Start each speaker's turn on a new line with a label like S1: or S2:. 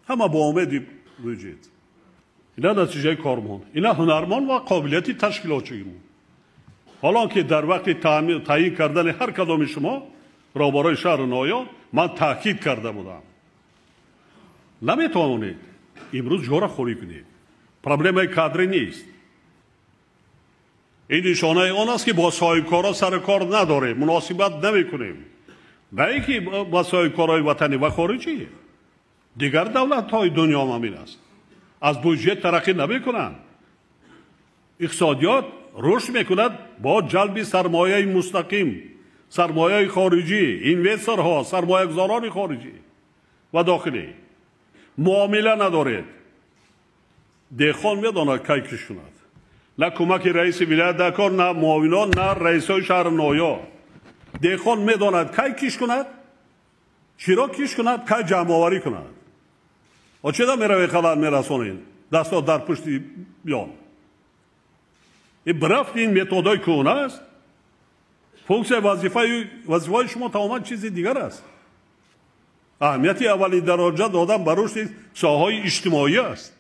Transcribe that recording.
S1: همه با امید بودید. اینا نتیجه کارمان، اینا هنرمان و قابلیتی تشکیلاتچیمون. حالا که در وقت تعیین کردن هر کدام شما را برای شهر نویا من تاکید کرده بودم. نمیتوانید امروز جا را خوری کنید. پرابلم کادری نیست. این نشانه آن است که با صاحبکارا سر کار نداریم، مناسبت نمیکنیم. نه اینکه با صاحبکارای وطنی و خارجی. دیگر دولت‌های دنیا همین است. از بودجه ترقی نمیکنند. اقتصادیات رشد میکند با جلب سرمایه مستقیم، سرمایه خارجی، اینوسترها، سرمایه گذاران خارجی و داخلی. معامله ندارد. دهقان میداند کی کش کند. نه کمک رئیس ولایت در کار، نه معاونان، نه رئیسای شهر نویا. دهقان میداند کی کش کند، چرا کش کند، کی جمع آوری کند. و چرا میروی خبر میرسونید دستا در پشت بیان. این برفت این متدای کهنه است. فوکس وظیفه شما تماما چیز دیگر است. اهمیتی اولی درجه دادن به رشد ساحه‌های اجتماعی است.